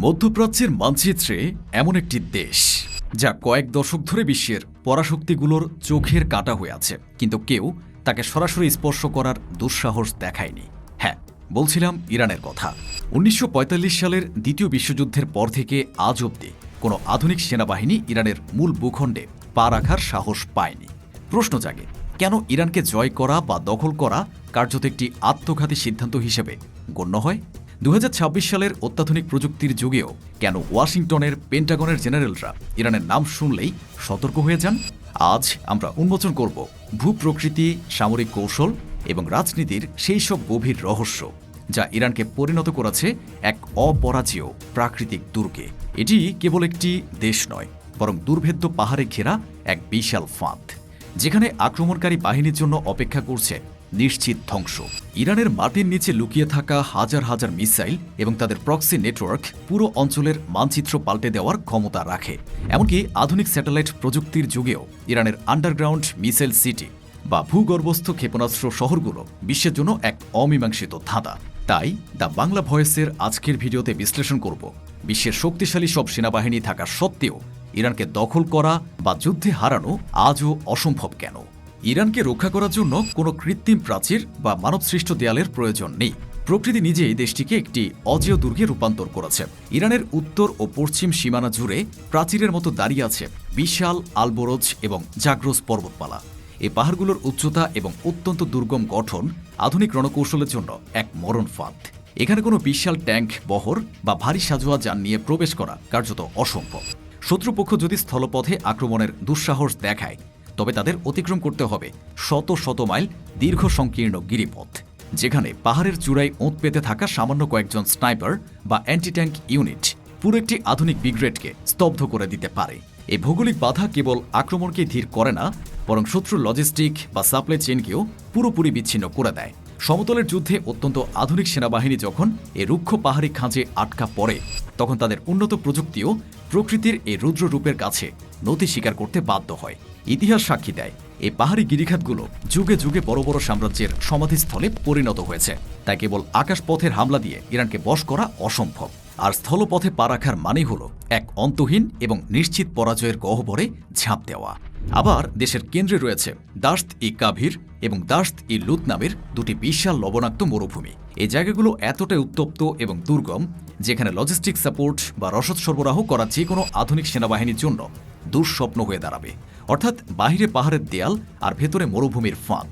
মধ্যপ্রাচ্যের মানচিত্রে এমন একটি দেশ যা কয়েক দশক ধরে বিশ্বের পরাশক্তিগুলোর চোখের কাঁটা হয়ে আছে, কিন্তু কেউ তাকে সরাসরি স্পর্শ করার দুঃসাহস দেখায়নি। হ্যাঁ, বলছিলাম ইরানের কথা। ১৯৪৫ সালের দ্বিতীয় বিশ্বযুদ্ধের পর থেকে আজ অবধি কোনো আধুনিক সেনাবাহিনী ইরানের মূল ভূখণ্ডে পা রাখার সাহস পায়নি। প্রশ্ন জাগে, কেন ইরানকে জয় করা বা দখল করা কার্যত একটি আত্মঘাতী সিদ্ধান্ত হিসেবে গণ্য হয়? ২০২৬ সালের অত্যাধুনিক প্রযুক্তির যুগেও কেন ওয়াশিংটনের পেন্টাগনের জেনারেলরা ইরানের নাম শুনলেই সতর্ক হয়ে যান? আজ আমরা উন্মোচন করব ভূপ্রকৃতি, সামরিক কৌশল এবং রাজনীতির সেই সব গভীর রহস্য যা ইরানকে পরিণত করেছে এক অপরাজেয় প্রাকৃতিক দুর্গে। এটি কেবল একটি দেশ নয়, বরং দুর্ভেদ্য পাহাড়ে ঘেরা এক বিশাল ফাঁদ, যেখানে আক্রমণকারী বাহিনীর জন্য অপেক্ষা করছে নিশ্চিত ধ্বংস। ইরানের মাটির নিচে লুকিয়ে থাকা হাজার হাজার মিসাইল এবং তাদের প্রক্সি নেটওয়ার্ক পুরো অঞ্চলের মানচিত্র পাল্টে দেওয়ার ক্ষমতা রাখে। এমনকি আধুনিক স্যাটেলাইট প্রযুক্তির যুগেও ইরানের আন্ডারগ্রাউন্ড মিসাইল সিটি বা ভূগর্ভস্থ ক্ষেপণাস্ত্র শহরগুলো বিশ্বের জন্য এক অমীমাংসিত ধাঁধা। তাই দ্য বাংলা ভয়েসের আজকের ভিডিওতে বিশ্লেষণ করব বিশ্বের শক্তিশালী সব সেনাবাহিনী থাকা সত্ত্বেও ইরানকে দখল করা বা যুদ্ধে হারানো আজও অসম্ভব কেন। ইরানকে রক্ষা করার জন্য কোনো কৃত্রিম প্রাচীর বা মানবসৃষ্ট দেয়ালের প্রয়োজন নেই। প্রকৃতি নিজেই দেশটিকে একটি অজেয় দুর্গে রূপান্তর করেছে। ইরানের উত্তর ও পশ্চিম সীমানা জুড়ে প্রাচীরের মতো দাঁড়িয়ে আছে বিশাল আলবরজ এবং জাগ্রস পর্বতমালা। এই পাহাড়গুলোর উচ্চতা এবং অত্যন্ত দুর্গম গঠন আধুনিক রণকৌশলের জন্য এক মরণ ফাঁদ। এখানে কোনো বিশাল ট্যাঙ্ক বহর বা ভারী সাজোয়া যান নিয়ে প্রবেশ করা কার্যত অসম্ভব। শত্রুপক্ষ যদি স্থলপথে আক্রমণের দুঃসাহস দেখায়, তবে তাদের অতিক্রম করতে হবে শত শত মাইল দীর্ঘ সংকীর্ণ গিরিপথ, যেখানে পাহাড়ের চূড়ায় ওঁত পেতে থাকা সামান্য কয়েকজন স্নাইপার বা অ্যান্টি ট্যাঙ্ক ইউনিট পুরো একটি আধুনিক ব্রিগেডকে স্তব্ধ করে দিতে পারে। এই ভৌগোলিক বাধা কেবল আক্রমণকে ধীর করে না, বরং শত্রুর লজিস্টিক বা সাপ্লাই চেইনকেও পুরোপুরি বিচ্ছিন্ন করে দেয়। সমতলের যুদ্ধে অত্যন্ত আধুনিক সেনাবাহিনী যখন এই রুক্ষ পাহাড়ি খাঁজে আটকা পড়ে, তখন তাদের উন্নত প্রযুক্তিও প্রকৃতির এই রুদ্র রূপের কাছে নতি স্বীকার করতে বাধ্য হয়। ইতিহাস সাক্ষী দেয়, এই পাহাড়ি গিরিখাতগুলো যুগে যুগে বড় বড় সাম্রাজ্যের সমাধিস্থলে পরিণত হয়েছে। তাই কেবল আকাশপথের হামলা দিয়ে ইরানকে বশ করা অসম্ভব। আর স্থলপথে পা রাখার মানেই হল এক অন্তহীন এবং নিশ্চিত পরাজয়ের গহ্বরে ঝাঁপ দেওয়া। আবার দেশের কেন্দ্রে রয়েছে দাশত ই কাভির এবং দাশত ই লুত নামের দুটি বিশাল লবণাক্ত মরুভূমি। এই জায়গাগুলো এতটাই উত্তপ্ত এবং দুর্গম, যেখানে লজিস্টিক সাপোর্ট বা রসদ সরবরাহ করা যে কোনো আধুনিক সেনাবাহিনীর জন্য দুঃস্বপ্ন হয়ে দাঁড়াবে। অর্থাৎ বাহিরে পাহাড়ের দেয়াল আর ভেতরে মরুভূমির ফাঁদ।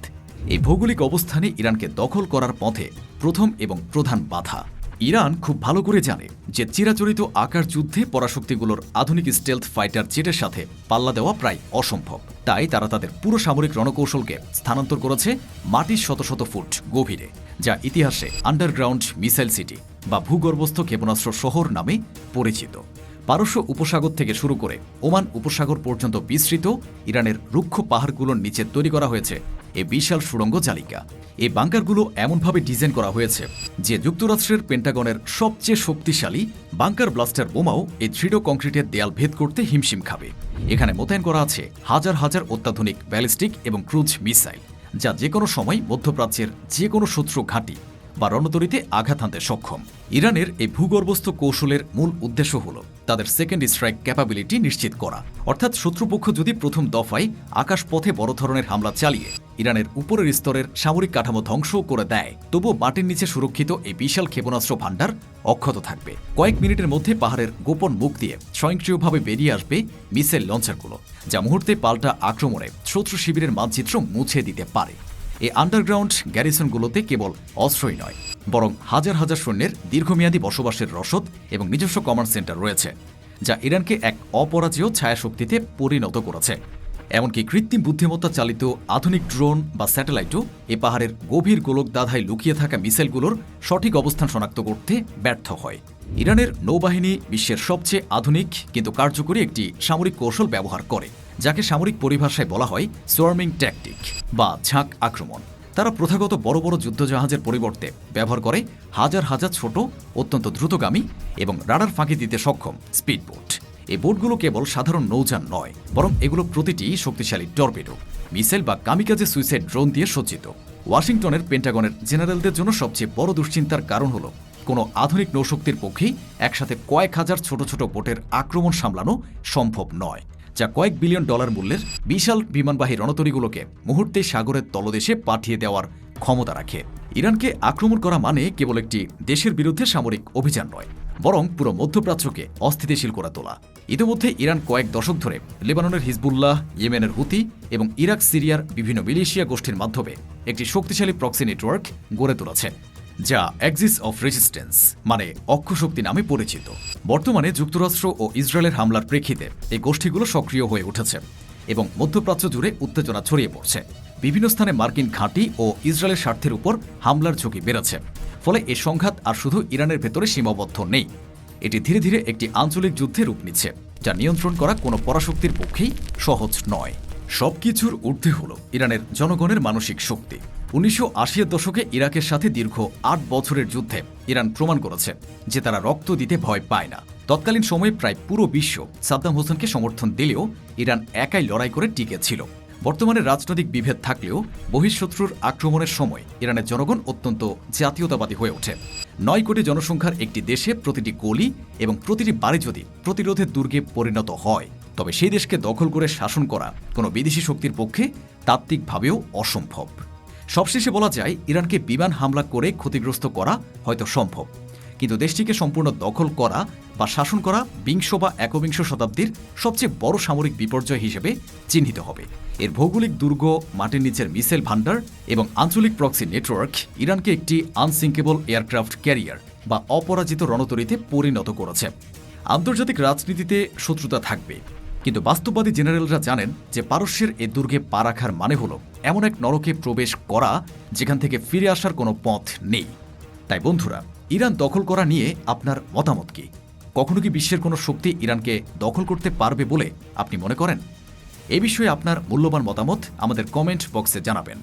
এই ভৌগোলিক অবস্থানে ইরানকে দখল করার পথে প্রথম এবং প্রধান বাধা। ইরান খুব ভালো করে জানে যে চিরাচরিত আকার যুদ্ধে পরাশক্তিগুলোর আধুনিক স্টেলথ ফাইটার জেটের সাথে পাল্লা দেওয়া প্রায় অসম্ভব। তাই তারা তাদের পুরো সামরিক রণকৌশলকে স্থানান্তর করেছে মাটির শত শত ফুট গভীরে, যা ইতিহাসে আন্ডারগ্রাউন্ড মিসাইল সিটি বা ভূগর্ভস্থ ক্ষেপণাস্ত্র শহর নামে পরিচিত। পারস্য উপসাগর থেকে শুরু করে ওমান উপসাগর পর্যন্ত বিস্তৃত ইরানের রুক্ষ পাহাড়গুলোর নিচে তৈরি করা হয়েছে এই বিশাল সুড়ঙ্গ জালিকা। এই বাংকারগুলো এমনভাবে ডিজাইন করা হয়েছে যে যুক্তরাষ্ট্রের পেন্টাগনের সবচেয়ে শক্তিশালী বাংকার ব্লাস্টার বোমাও এই দৃঢ় কংক্রিটের দেয়াল ভেদ করতে হিমশিম খাবে। এখানে মোতায়েন করা আছে হাজার হাজার অত্যাধুনিক ব্যালিস্টিক এবং ক্রুজ মিসাইল, যা যে কোনো সময় মধ্যপ্রাচ্যের যে কোনো শত্রু ঘাঁটি বা রণতরীতে আঘাত হানতে সক্ষম। ইরানের এই ভূগর্ভস্থ কৌশলের মূল উদ্দেশ্য হল তাদের সেকেন্ড স্ট্রাইক ক্যাপাবিলিটি নিশ্চিত করা। অর্থাৎ শত্রুপক্ষ যদি প্রথম দফায় আকাশপথে বড় ধরনের হামলা চালিয়ে ইরানের উপরের স্তরের সামরিক কাঠামো ধ্বংসও করে দেয়, তবুও মাটির নিচে সুরক্ষিত এই বিশাল ক্ষেপণাস্ত্র ভাণ্ডার অক্ষত থাকবে। কয়েক মিনিটের মধ্যে পাহাড়ের গোপন মুখ দিয়ে স্বয়ংক্রিয়ভাবে বেরিয়ে আসবে মিসাইল লঞ্চারগুলো, যা মুহূর্তে পাল্টা আক্রমণে শত্রু শিবিরের মানচিত্র মুছে দিতে পারে। এই আন্ডারগ্রাউন্ড গ্যারিসনগুলোতে কেবল অস্ত্রই নয়, বরং হাজার হাজার সৈন্যের দীর্ঘমেয়াদী বসবাসের রসদ এবং নিজস্ব কমান্ড সেন্টার রয়েছে, যা ইরানকে এক অপরাজেয় ছায়াশক্তিতে পরিণত করেছে। এমনকি কৃত্রিম বুদ্ধিমত্তা চালিত আধুনিক ড্রোন বা স্যাটেলাইটও এ পাহাড়ের গভীর গোলকদাধায় লুকিয়ে থাকা মিসাইলগুলোর সঠিক অবস্থান শনাক্ত করতে ব্যর্থ হয়। ইরানের নৌবাহিনী বিশ্বের সবচেয়ে আধুনিক কিন্তু কার্যকরী একটি সামরিক কৌশল ব্যবহার করে, যাকে সামরিক পরিভাষায় বলা হয় সোয়ার্মিং ট্যাকটিক বা ঝাঁক আক্রমণ। তারা প্রথাগত বড় বড় যুদ্ধজাহাজের পরিবর্তে ব্যবহার করে হাজার হাজার ছোট, অত্যন্ত দ্রুতগামী এবং রাডার ফাঁকি দিতে সক্ষম স্পিডবোট। এই বোটগুলো কেবল সাধারণ নৌযান নয়, বরং এগুলো প্রতিটি শক্তিশালী টর্পেডো, মিসাইল বা কামিকাজে সুইসাইড ড্রোন দিয়ে সজ্জিত। ওয়াশিংটনের পেন্টাগনের জেনারেলদের জন্য সবচেয়ে বড় দুশ্চিন্তার কারণ হল কোনো আধুনিক নৌশক্তির পক্ষেই একসাথে কয়েক হাজার ছোট ছোট বোটের আক্রমণ সামলানো সম্ভব নয়, যা কয়েক বিলিয়ন ডলার মূল্যের বিশাল বিমানবাহী রণতরীগুলোকে মুহূর্তেই সাগরের তলদেশে পাঠিয়ে দেওয়ার ক্ষমতা রাখে। ইরানকে আক্রমণ করা মানে কেবল একটি দেশের বিরুদ্ধে সামরিক অভিযান নয়, বরং পুরো মধ্যপ্রাচ্যকে অস্থিতিশীল করে তোলা। ইতিমধ্যে ইরান কয়েক দশক ধরে লেবাননের হিজবুল্লাহ, ইয়েমেনের হুতি এবং ইরাক সিরিয়ার বিভিন্ন মিলিশিয়া গোষ্ঠীর মাধ্যমে একটি শক্তিশালী প্রক্সি নেটওয়ার্ক গড়ে তুলেছে, যা অ্যাক্সিস অফ রেজিস্ট্যান্স মানে অক্ষশক্তি নামে পরিচিত। বর্তমানে যুক্তরাষ্ট্র ও ইসরায়েলের হামলার প্রেক্ষিতে এই গোষ্ঠীগুলো সক্রিয় হয়ে উঠেছে এবং মধ্যপ্রাচ্য জুড়ে উত্তেজনা ছড়িয়ে পড়ছে। বিভিন্ন স্থানে মার্কিন ঘাঁটি ও ইসরায়েলের স্বার্থের উপর হামলার ঝুঁকি বেড়েছে। ফলে এই সংঘাত আর শুধু ইরানের ভেতরে সীমাবদ্ধ নেই, এটি ধীরে ধীরে একটি আঞ্চলিক যুদ্ধে রূপ নিচ্ছে, যা নিয়ন্ত্রণ করা কোনো পরাশক্তির পক্ষেই সহজ নয়। সবকিছুর ঊর্ধ্বে হল ইরানের জনগণের মানসিক শক্তি। 1980-এর দশকে ইরাকের সাথে দীর্ঘ 8 বছরের যুদ্ধে ইরান প্রমাণ করেছে যে তারা রক্ত দিতে ভয় পায় না। তৎকালীন সময়ে প্রায় পুরো বিশ্ব সাদ্দাম হোসেনকে সমর্থন দিলেও ইরান একাই লড়াই করে টিকে ছিল। বর্তমানে রাজনৈতিক বিভেদ থাকলেও বহিঃশত্রুর আক্রমণের সময় ইরানের জনগণ অত্যন্ত জাতীয়তাবাদী হয়ে ওঠে। 9 কোটি জনসংখ্যার একটি দেশে প্রতিটি গলি এবং প্রতিটি বাড়ি যদি প্রতিরোধের দুর্গে পরিণত হয়, তবে সেই দেশকে দখল করে শাসন করা কোনো বিদেশি শক্তির পক্ষে তাত্ত্বিকভাবেও অসম্ভব। সবশেষে বলা যায়, ইরানকে বিমান হামলা করে ক্ষতিগ্রস্ত করা হয়তো সম্ভব, কিন্তু দেশটিকে সম্পূর্ণ দখল করা বা শাসন করা বিংশ বা একবিংশ শতাব্দীর সবচেয়ে বড় সামরিক বিপর্যয় হিসেবে চিহ্নিত হবে। এর ভৌগোলিক দুর্গ, মাটির নিচের মিসাইল ভান্ডার এবং আঞ্চলিক প্রক্সি নেটওয়ার্ক ইরানকে একটি আনসিঙ্কেবল এয়ারক্রাফট ক্যারিয়ার বা অপরাজিত রণতরীতে পরিণত করেছে। আন্তর্জাতিক রাজনীতিতে শত্রুতা থাকবে, কিন্তু বাস্তববাদী জেনারেলরা জানেন যে পারস্যের এ দুর্গে পা রাখার মানে হল এমন এক নরকে প্রবেশ করা যেখান থেকে ফিরে আসার কোনো পথ নেই। তাই বন্ধুরা, ইরান দখল করা নিয়ে আপনার মতামত কি? কখনো কি বিশ্বের কোনো শক্তি ইরানকে দখল করতে পারবে বলে আপনি মনে করেন? এ বিষয়ে আপনার মূল্যবান মতামত আমাদের কমেন্ট বক্সে জানাবেন।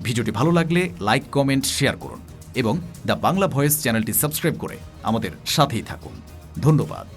ভিডিওটি ভালো লাগলে লাইক, কমেন্ট, শেয়ার করুন এবং দ্য বাংলা ভয়েস চ্যানেলটি সাবস্ক্রাইব করে আমাদের সাথেই থাকুন। ধন্যবাদ।